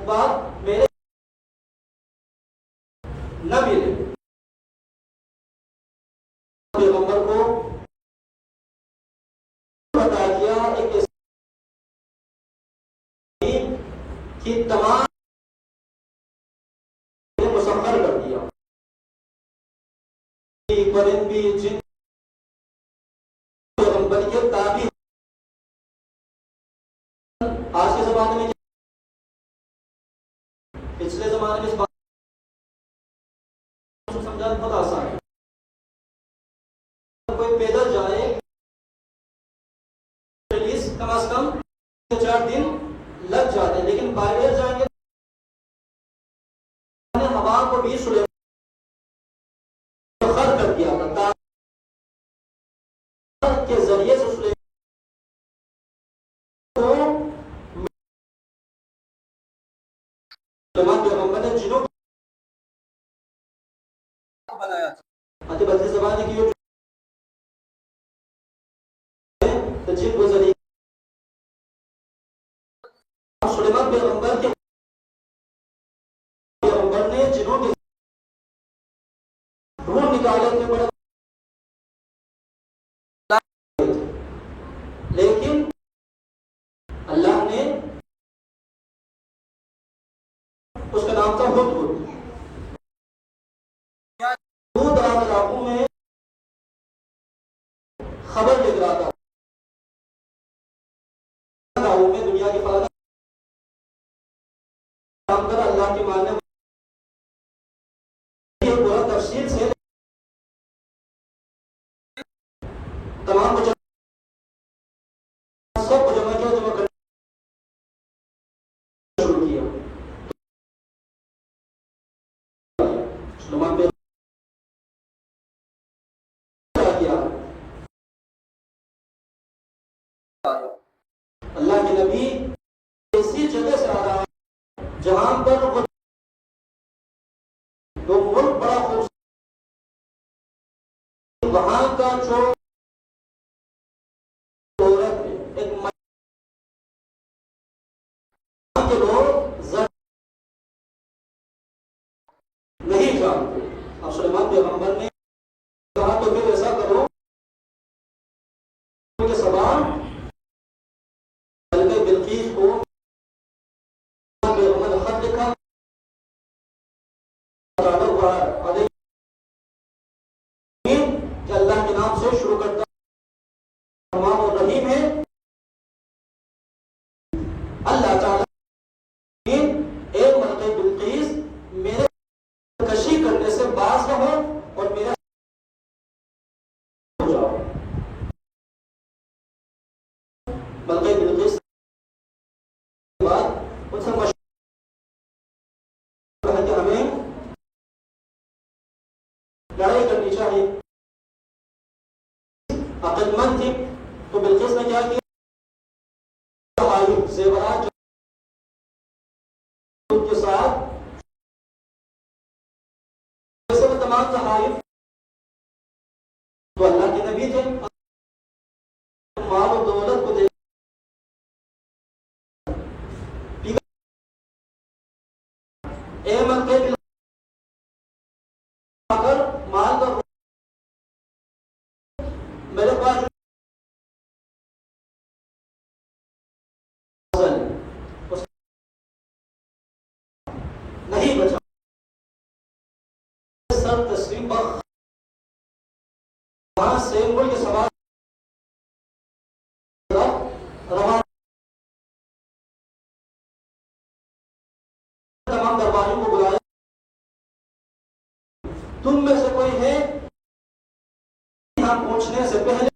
بات میرے نہ ملے۔ پیغمبر کو بتا دیا ایک کہ تمام مسخر کر دیا، پرند بھی جن پیغمبر کے تابع۔ آج کے زمانے میں پچھلے زمانے میں اس بات کو سمجھانا بہت آسان ہے، کوئی پیدل جائے ریلیز کم از کم 4 دن لگ جاتے، لیکن بائی ایئر جائیں گے ہوا کو بھی سلیمان خر کر دیا تھا کے ذریعے سے سلیمان پیغمبر نے جنوں کو بنایا تھا۔ بدلی زبان کی تجیب و ذریعہ سلیمان پیغمبر کے پیغمبر نے جنوں کے روح نکالے تھے بڑے، لیکن اللہ نے اس کا نام تھا ہدہد۔ دور دراز علاقوں میں خبر لے رہا تھا، گاؤں میں دنیا کے فائدہ کام کر اللہ کے ماننے یہ پورا تفصیل سے تمام کو سب کو جمع کرنا شروع کیا۔ سلیمان پہ اللہ کے نبی ایسی جگہ سے آ رہا ہے جہاں پر وہ ملک بڑا خوبصورت، وہاں کا جو عورت ہے ایک کے لوگ نہیں جانتے۔ اب سلیمان پیغمبر نے کہا تو پھر ایسا کرو کہ سبا بلقیس کو پیغمبر خط لکھا کہ اللہ کے نام سے شروع کرتا رحمان اور رحیم ہے۔ اللہ تعالیٰ اے ملکہ بلقیس میرے کشی کرنے سے باز رہو اور میرے عقل مند تھی، تو بلقیس نے کیا کیا، زیورات ان کے ساتھ تمام تحائف، تو اللہ کے نبی تھے، مال و دولت کو دیکھ احمد کے اگر مال کا میرے پاس نہیں بچا، سر تسلیم بخ وہاں سے ملک سوال روان، تمام درباریوں کو بلایا، تم میں سے کوئی ہے یہاں پہنچنے سے پہلے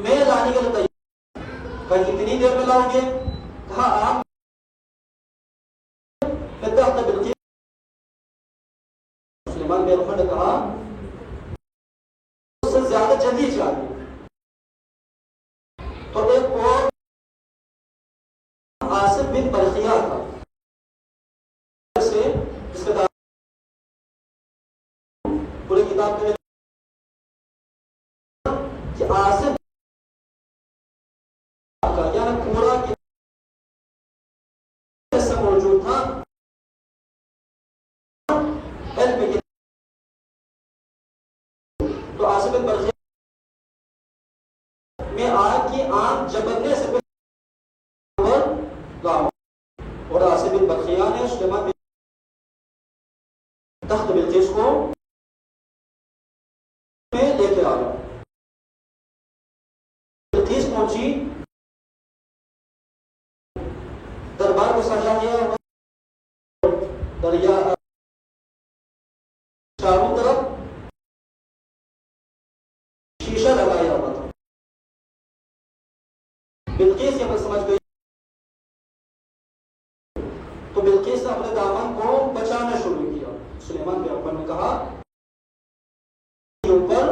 میں لانے کے لیے تیار، کہا کتنی دیر میں لاؤ گے، کہا آپ سلیمان پیغمبر نے کہا اس سے زیادہ جلدی چاہیے، تو ایک اور آصف بن برقیہ تھا سے اس کے پوری کتاب کے کہ آصف کا یعنی پورا ایسا موجود تھا علم کی، تو آصف بن برقیہ میں آگ کی آنکھ جبرنے سے اور آصف بن برقیہ نے سلیمان تخت بلقیس کو میں لے کے آیا، بلقیس پہنچی، دربار کو سجا دیا، دریا چاروں طرف شیشہ لگایا ہوا تھا، بلقیس یہ بات سمجھ گئی، تو بلقیس نے اپنے دامن کو بچانا شروع کیا، سلیمان پیغمبر نے کہا اوپر،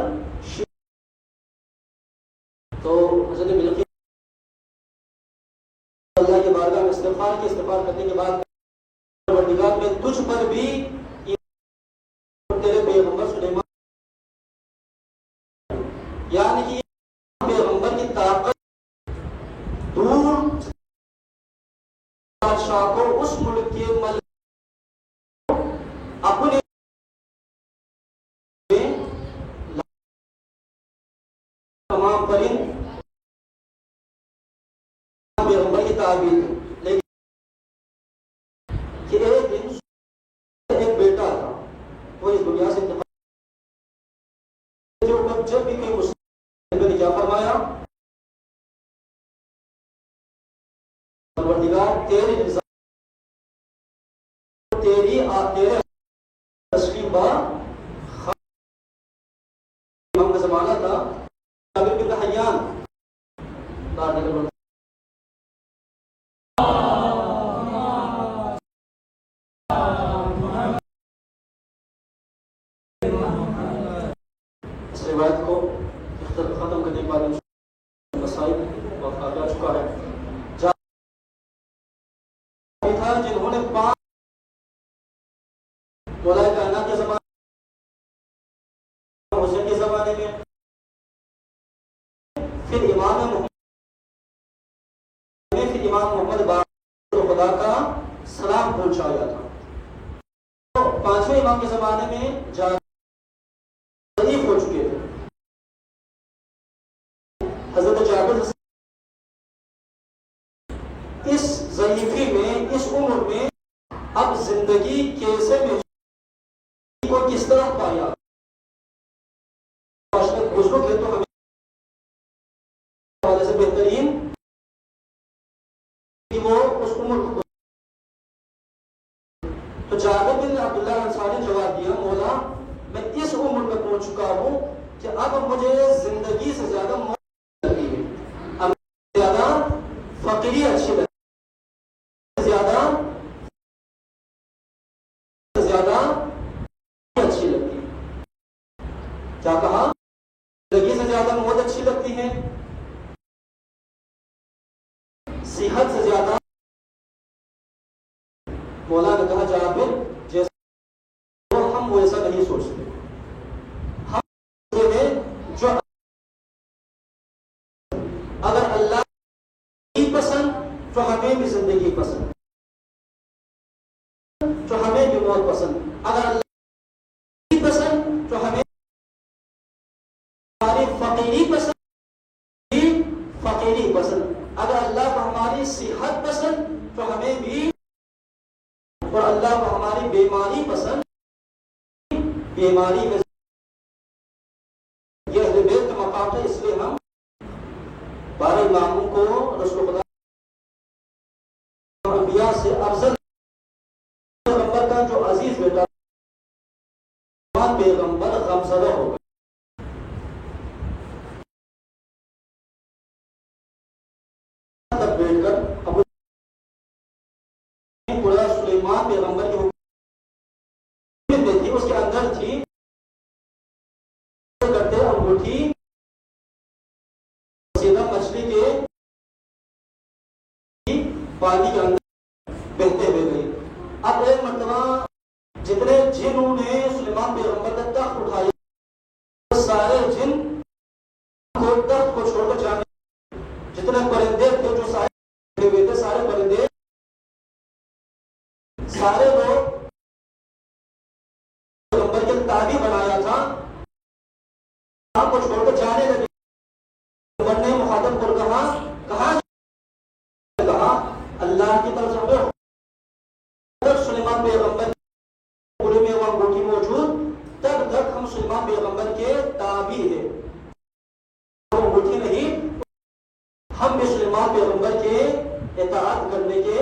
تو حضرت بلقیس اللہ کی بارگاہ میں استغفار کرنے کے بعد پروردگار میں تجھ پر بھی تیرے پیغمبر سلیمان، یعنی کہ پیغمبر کی طاقت دور بادشاہ کو اس ملک کے ملک اپنے تمام پرند پیغمبر کی تعبیر، لیکن کہ ایک دن ایک بیٹا تھا وہ اس دنیا سے انتقال، جب بھی کوئی مسلم نے کیا فرمایا، پروردگار تیرے نظام تیرے تسلیم با امام کا زمانہ تھا، جابر بن حیان اس روایت کو ختم کرنے کے بعد مسائل وقت آ چکا ہے، تھا جنہوں نے 5 مولا کائنات کے زمانے حسین کے زمانے میں، پھر امام محمد باقر خدا کا سلام پہنچایا تھا، تو 5ویں امام کے زمانے میں ضعیف ہو چکے تھے، حضرت جابر اس ضعیفی میں، اس عمر میں اب زندگی کیسے میں کو کس طرح پایا، بزرگ ہے تو ہمیں حوالے سے بہترین کہ وہ اس عمر کو، تو جابر بن عبداللہ انصاری نے جواب دیا، مولا میں اس عمر میں پہنچ چکا ہوں کہ اب مجھے زندگی سے زیادہ موت لگی ہے، اب زیادہ فقیری اچھی لگی، زیادہ کیا کہا؟ زندگی سے زیادہ موت اچھی لگتی ہے، صحت سے زیادہ؟ مولا نے کہا جابر جیسا ہم ویسا نہیں سوچتے، ہم سوچتے ہیں جو اگر اللہ کی پسند تو ہمیں بھی زندگی پسند، تو ہمیں بھی موت پسند، اگر اللہ کی پسند تو ہمیں ہماری فقیری پسند بھی فقیری پسند، اگر اللہ کو ہماری صحت پسند تو ہمیں بھی، اور اللہ کو ہماری بیماری پسند بیماری میں یہ اہل بیت کا مقام ہے، اس لیے ہم 12 اماموں کو رسول خدا انبیاء سے افضل پیغمبر کا جو عزیز بیٹا پیغمبر غمزدہ ہو گئے، تک بیٹھ کر ابو پورا سلیمان پیغمبر کی حکومت تھی، اس کے اندر تھی کرتے انگوٹھی سیدھا مچھلی کے پانی کے اندر بہتے ہوئے گئی۔ اب ایک مرتبہ جتنے جنوں نے سلیمان پیغمبر کا تخت اٹھایا، سارے جن کو تخت کو چھوڑ کر جانے، جتنے پرندے تھے جو سارے ہوئے تھے، سارے پرندے سارے لوگ پیغمبر کے تابع بنایا تھا، آپ کو چھوڑ کر جانے لگے۔ پیغمبر نے مخاطب کو کہا اللہ کی طرف سے سلیمان پیغمبر پورے میں وہ انگوٹھی موجود، تب تک ہم سلیمان پیغمبر کے تابع ہیں، انگوٹھی نہیں، ہم بھی سلیمان پیغمبر کے اطاعت کرنے کے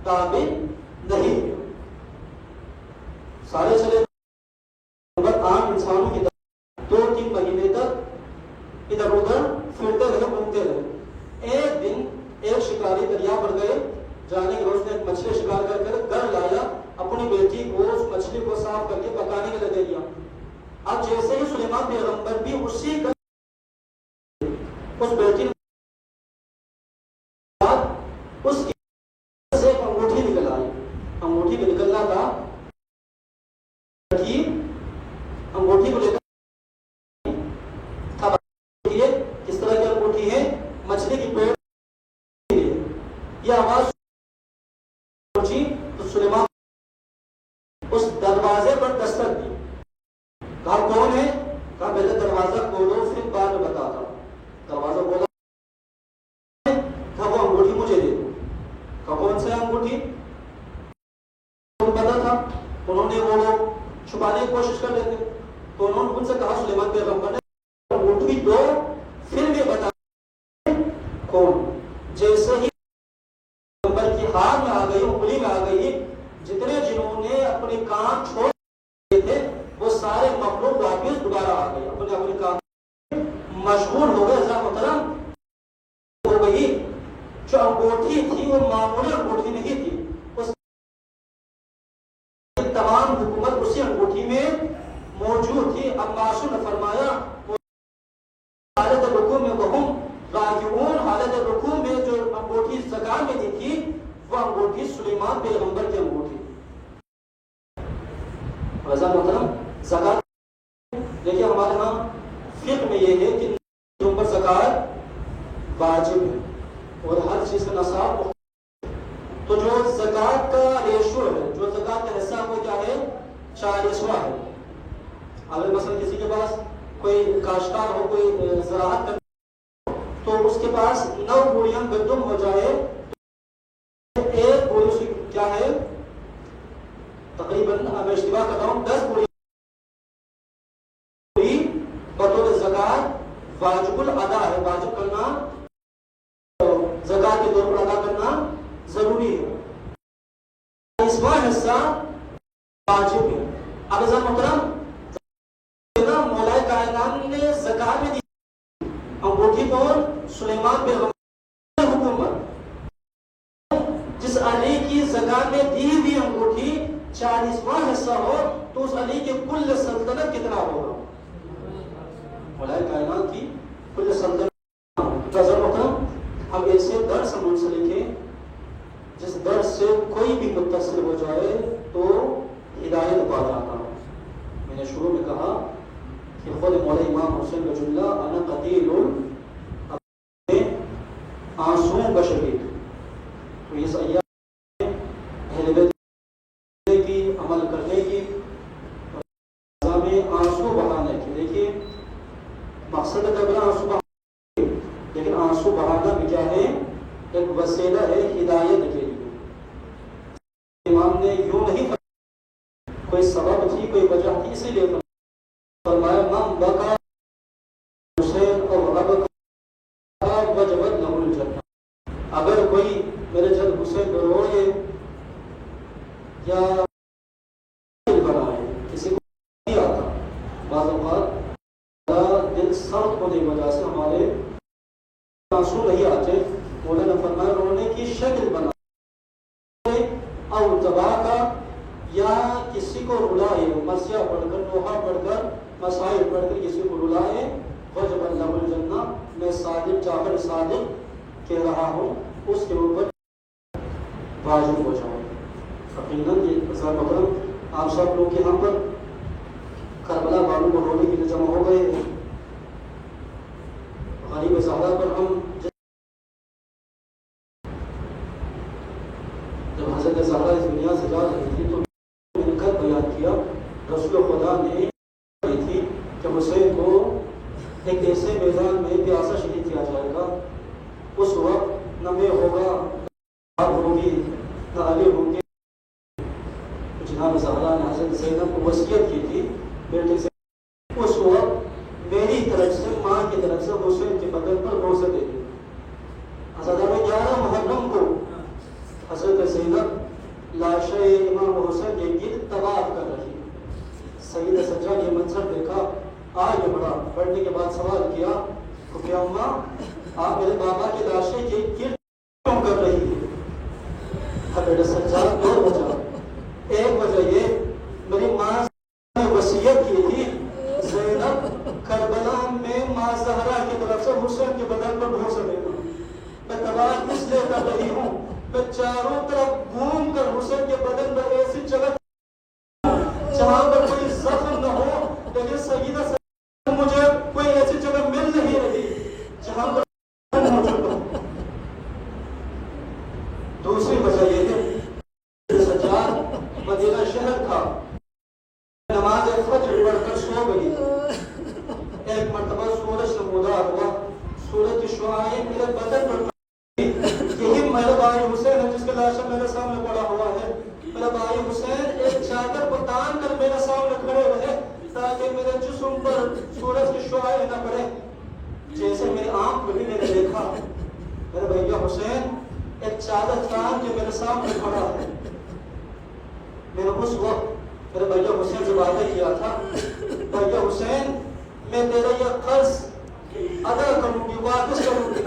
تابع نہیں۔ سارے چلے عام انسانوں کی طرح 2-3 مہینے تک ادھر ادھر پھرتے رہے، گھومتے رہے۔ ایک دن ایک شکاری دریا پر گئے، جانے کے روز نے ایک مچھلی شکار کر کر گھر لایا، اپنی بیٹی کو اس مچھلی کو صاف کر کے پکانے کے لیے دے دیا۔ اب جیسے ہی سلیمان پیغمبر بھی اسی کا اس بیٹی اس کی سے ایک انگوٹھی نکل آئی، انگوٹھی کو نکلنا تھا، انگوٹھی کو لے کر کس طرح کی انگوٹھی ہے؟ مچھلی کی پیٹ، یہ آواز پہنچی تو سلیمان اس دروازے پر دستک دی، کہا کون ہے؟ کہا پہلے دروازہ کھولو پھر بعد میں بتاتا ہوں۔ دروازہ کھولا، کہا وہ انگوٹھی مجھے دے دو۔ کہا کون سے انگوٹھی؟ پتا تھا، انہوں نے وہ لوگ چھپانے کی کوشش کر رہے تھے، تو انہوں نے ان سے کہا سلیمان پیغمبر نے انگوٹھی دو پھر بھی بتا کون۔ جیسے ہی پیغمبر کی ہاتھ میں آ گئی، انگلی میں آ گئی، جتنے جنہوں نے اپنے کام چھوڑ دیے تھے وہ سارے مخلوق واپس دوبارہ آ گئے، اپنے اپنے کام مشغول ہو گئے۔ ذرا محترم ہو گئی، جو انگوٹھی تھی وہ معمولی انگوٹھی نہیں تھی، اس تمام حکومت اسی انگوٹھی میں موجود تھی۔ اب معصوم نے فرمایا حالت رکوع میں وہم راجعون، حالت رکوع میں جو انگوٹھی زکات میں دی تھی وہ انگوٹھی سلیمان پیغمبر کی انگوٹھی۔ رضا محترم زکات دیکھیے ہمارے ہاں فقہ میں یہ ہے کہ ان پر زکات واجب ہے اور ہر چیز کا نصاب، تو جو زکات کا ریشو ہے، جو زکات کا حصہ وہ کیا ہے؟ 40واں ہے۔ اگر مثلا کسی کے پاس کوئی کاشتکار ہو، کوئی زراعت کر تو اس کے پاس 9 بوریاں گندم ہو جائے، ایک بوری سے کیا ہے تقریباً، میں اشتباہ کرتا ہوں، 10 بوری بطور زکات واجب الادا ہے، واجب کرنا، زکات کے طور پر ادا کرنا ضروری ہے۔ اس کا حصہ واجب ہے۔ اب ذرا محترم مولا کائنات نے زکات میں دی انگوٹھی کو سلیمان پیغمبر حکومت، جس علی کی زکات میں دی ہوئی انگوٹھی 40واں حصہ ہو تو اس علی کے کل سلطنت کتنا ہوگا؟ مولائے کائنات کی کل سلطنت نظر محترم ہم ایسے درس سے منسلک ہیں جس درس سے کوئی بھی متصل ہو جائے تو ہدایت پا جاتا ہے. میں نے شروع میں کہا کہ خود مولا امام حسین کا جملہ انا قتیل آنسوں کا شہید. تو یہ سیاح اہل بیت کی عمل کرنے کی میں آنسو بہانے کی. دیکھیے مقصد کربلا آنسو بہانے لیکن آنسو بہانا بھی کیا ہے ایک وسیلہ ہے ہدایت کے لیے. امام نے یوں نہیں فرمایا کوئی سبب تھی کوئی وجہ تھی اسی لیے فرمایا من بکا حسین اور ربکا وجبت لہ الجنہ. اگر کوئی میرے جد حسین کو روئے یا بنائے کسی کو نہیں آتا بعض اوقات دل سخت ہونے کی وجہ سے ہمارے آنسو نہیں آتے. مولانا نے فرمایا رونے کی شکل بنا اور تباہ کا یا کسی کو رلائے مرثیہ پڑھ کر نوحہ پڑھ کر مسائل پڑھ کر کسی کو رلائے وجب لہ الجنہ. میں صادق جعفر صادق کہہ رہا ہوں اس کے اوپر واجب ہو جاؤں. یقیناً یہ عزیز محترم آپ سب لوگ یہاں پر کربلا والوں کو رونے کے لیے جمع ہو گئے ہیں. غریب زہرا پر ہم جب حضرت زہرا اس دنیا سے جا رہی تھی تو میں نے کل بیان کیا رسول خدا نے کہی تھی کہ حسین کو ایک ایسے میدان میں پیاسا شہید کیا جائے گا. اس وقت نہ میں ہوگا نہ ہوگی نہ علی ہوں گے. جناب زہرا نے حضرت زینب کو وصیت کی تھی بیٹے سے اس وقت میری طرف سے ماں کی طرف سے حسین کے بدن پر بوسہ دے دی. حضرت 11 محرم کو حضرت زینب لاشِ امام حسین کے گرد طواف کر رہی. سید سجاد یہ منظر دیکھا آگے بڑھا بڑھنے کے بعد سوال کیا کہ اماں آپ میرے بابا کی لاشیں کے گرد کیوں کر رہی ہے؟ حضرت سجاد 2 وجہ. ایک وجہ یہ میری ماں نے وصیت کی تھی زینب کربلا میں ماں زہرا کی طرف سے حسین کے بدن پر بوسہ دینا. میں طواف اس لیے کر رہی ہوں میں چاروں طرف گھوم کر حسین کے بدن پر ایسی جگہ جہاں پر کوئی زخم نہ ہو. لیکن سیدہ مجھے کوئی ایسی جگہ مل نہیں رہی جہاں پر موجود ہو. دوسری وجہ یہ ہے سجاد مدینہ شہر تھا نماز فجر پڑھ کر سو گئی. ایک مرتبہ سورج نمودار ہوا سورج کی شعاعیں میرے بدن پر یہی میرا بھائی حسین ہے جس کا لاشا میرے سامنے پڑا ہوا ہے. میرا بھائی حسین ایک چادر کو تان کر میرے سامنے کھڑے رہے تاکہ میرے جسم پر سورج کی شعاعیں نہ پڑے. جیسے میری آنکھ کھلی میں نے دیکھا میرا بھیا حسین ایک چادر تان کے میرے سامنے کھڑا ہے. میں نے اس وقت میرے بھیا حسین سے وعدہ کیا تھا بھیا حسین میں تیرا یہ قرض ادا کروں گی واپس کروں گی.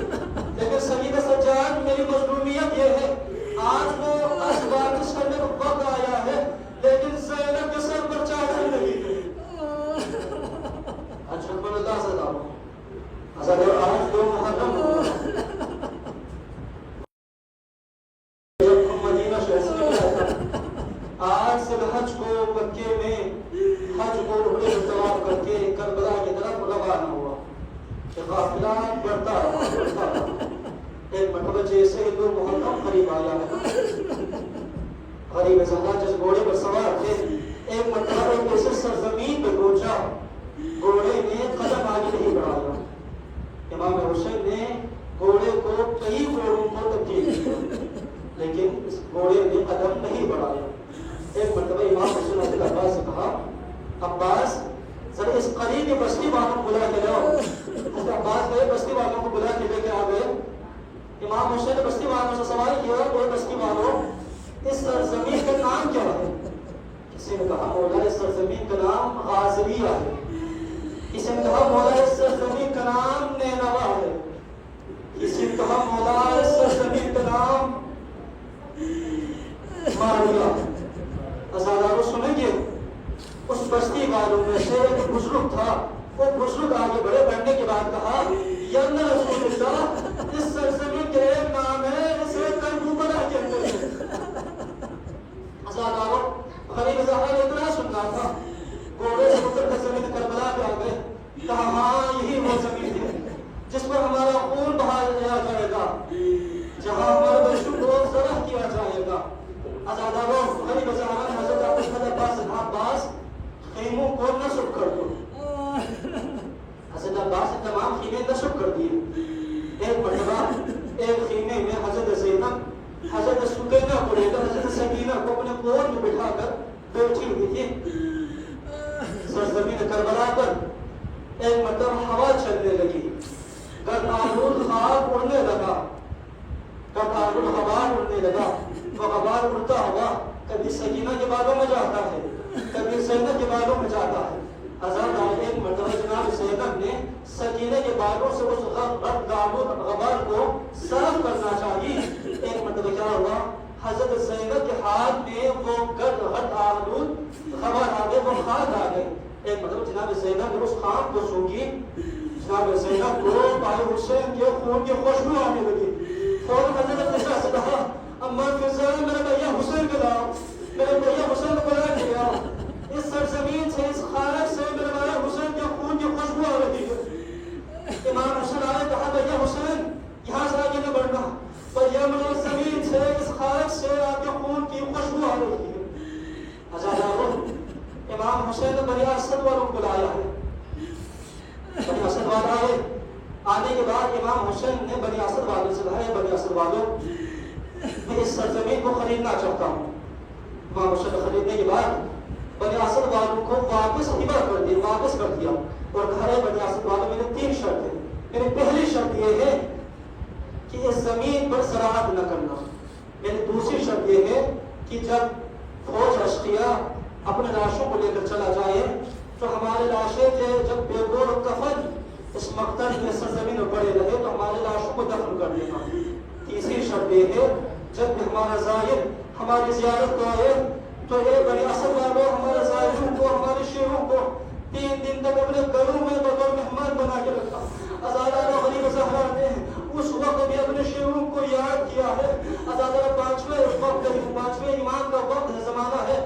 لیکن سیدہ سجاد میری مظلومیت یہ ہے آج وہ قرض واپس کرنے کا وقت آیا ہے لیکن زینب کے سر پر چادر نہیں ہے. اجر اللہ سے دعو حضرت آج 2 محرم جب ہم مدینہ شہر سے نکلا آج سے حج کو مکے میں حج کو اڑے طواف کر کے کربلا کی طرف روانہ ہوا. قافلہ بڑھتا رہا. ایک مرتبہ جیسے 2 محرم قریب آیا ہے غریب زہرا جس گھوڑے پر سوار تھے ایک مرتبہ ایک ایسے سرزمین پہ پہنچا گھوڑے نے قدم آگے نہیں بڑھایا. امام حسین نے گھوڑے کو کئی گھوڑوں کو تبدیل کیا لیکن اس گھوڑے نے قدم نہیں بڑھایا. ایک مرتبہ امام حسین حضرت عباس سے کہا عباس ذرا اس قریب کی بستی والوں کو بلا کے لاؤ. حضرت عباس گئے بستی والوں کو بلا کے لے کے آ گئے. امام حسین نے بستی والوں سے سوال کیا وہ بستی والوں اس سرزمین کا نام کیا ہے؟ کسی نے کہا مولا اس سرزمین کا نام غازریہ ہے. کسی نے کہا مولا اس سرزمین کا نام نینوا ہے. کسی نے کہا مولا اس سرزمین کا نام ماریہ. ازادارو سنیں گے اس بستی والوں میں سے ایک بزرگ تھا وہ بزرگ آگے بڑھے، بڑھنے کے بعد کہا یا رسول اللہ اس سرزمین کے ایک نام ہے اسے کربلا کہتے ہیں۔ ازاداروں غریب زہرا نے اتنا سننا تھا، گھوڑے سے اتر کر زمین کربلا پہ آ گئے، کہا ہاں یہی وہ زمین ہے جس پر ہمارا خون بہایا جائے گا، جہاں ہمارے بچوں کو ذبح کیا جائے گا۔ ازاداروں غریب زہرا نے حضرت عباس سے کہا عباس خیموں کو نصب کر دو۔ حضرت عباس نے تمام خیمے نصب کر دیے۔ ایک مرتبہ ایک خیمے میں حضرت زینب حضرت سکینہ کو لے کر حضرت سکینہ کو اپنے گود میں بٹھا کر بیٹھی ہوئی تھی۔ سرزمین کربلا پر ایک مرتبہ ہوا چلنے لگی، گرد آلود خاک اڑنے لگا، گرد آلود غبار اڑنے لگا۔ وہ غبار اڑتا ہوا کبھی سکینہ کے بالوں میں جاتا ہے، کبھی زینب کے بالوں میں جاتا ہے۔ حضرت ایک مرتبہ جناب زینب نے سکینہ کے بالوں سے اس گرد آلود غبار کو صاف کرنا چاہی۔ ایک مرتبہ کیا ہوا، حضرت زینب کے ہاتھ میں وہ گرد آلود غبار آ گئے، وہ خاک آ گئے۔ ایک مرتبہ جناب زینب نے اس خاک کو سونگی، جناب زینب کو بھائی حسین کے خون کی خوشبو آنے لگی۔ فوراً حضرت فضا سے کہا اما فضا میرے بھیا حسین کو لاؤ، میرے بھیا حسین کو بلا کے لاؤ، اس سرزمین سے اس خارج سے میرے بھائی حسین کے خون کی خوشبو آ رہی ہے۔ امام حسین آئے، کہا بھیا حسین یہاں سے آگے نہ بڑھنا، پر یہ مجھے زمین سے اس خارج سے آپ کے خون کی خوشبو آ رہی ہے۔ ہزاروں امام حسین نے بنی اسد والوں کو بلایا ہے، بنی اسد والا آئے، آنے کے بعد امام حسین نے بنی اسد والوں سے کہا بنی اسد والوں میں اس سرزمین کو خریدنا چاہتا ہوں۔ امام حسین خریدنے کے بعد بنی اسد والوں کو واپس ہبہ کر دیا، واپس کر دیا اور کہا ہے بنی اسد والوں میرے 3 شرط ہیں۔ میری پہلی شرط یہ ہے کہ اس زمین پر زراعت نہ کرنا، میری دوسری شرط یہ ہے کہ جب فوج اشقیاء اپنے لاشوں کو لے کر چلا جائے تو ہمارے لاشیں جب بے گور و کفن اس مقتل میں سرزمین میں پڑے رہے تو ہمارے لاشوں کو دفن کر دینا۔ تیسری شرط یہ ہے جب بھی ہمارا زائر ہماری زیارت کو آئے تو اے بنی اسد والوں ہمارے زائروں کو ہمارے شیروں کو 3 دن تک اپنے گھروں میں بطور مہمان بنا کے رکھا۔ ازادارہ غریب زہرا نے اس وقت بھی اپنے شیروں کو یاد کیا ہے۔ ازادارہ 5ویں امام کا وقت ہے، زمانہ ہے۔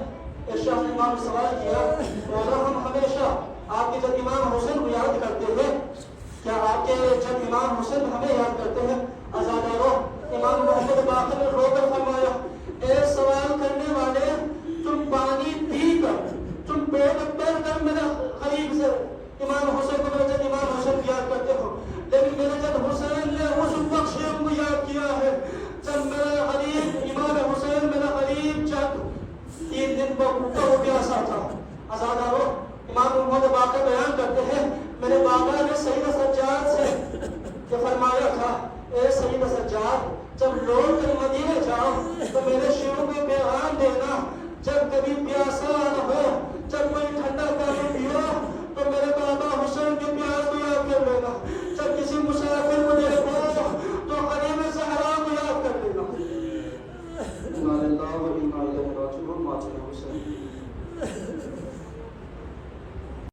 ارشاد امام نے سوال کیا مولا ہم ہمیشہ آپ کے جب امام حسین کو یاد کرتے ہیں، کیا آپ کے جب امام حسین ہمیں یاد کرتے ہیں؟ ازاداروں امام محمد باقر نے رو کر فرمایا اے سوال کرنے والے، تم پانی پی کر تم پیٹ پر کر میرے قریب سے امام حسین کو جب امام حسین کو یاد کرتے ہو، لیکن میرے جب حسین نے اس وقت شیخ کو یاد کیا ہے جب میرا قریب امام حسین میرا قریب جب 3 دن پر بھوکا ہو گیا سا تھا۔ ازاداروں امام محمد باقر بیان کرتے ہیں میرے بابا نے سید سجاد سے یہ فرمایا تھا اے سید سجاد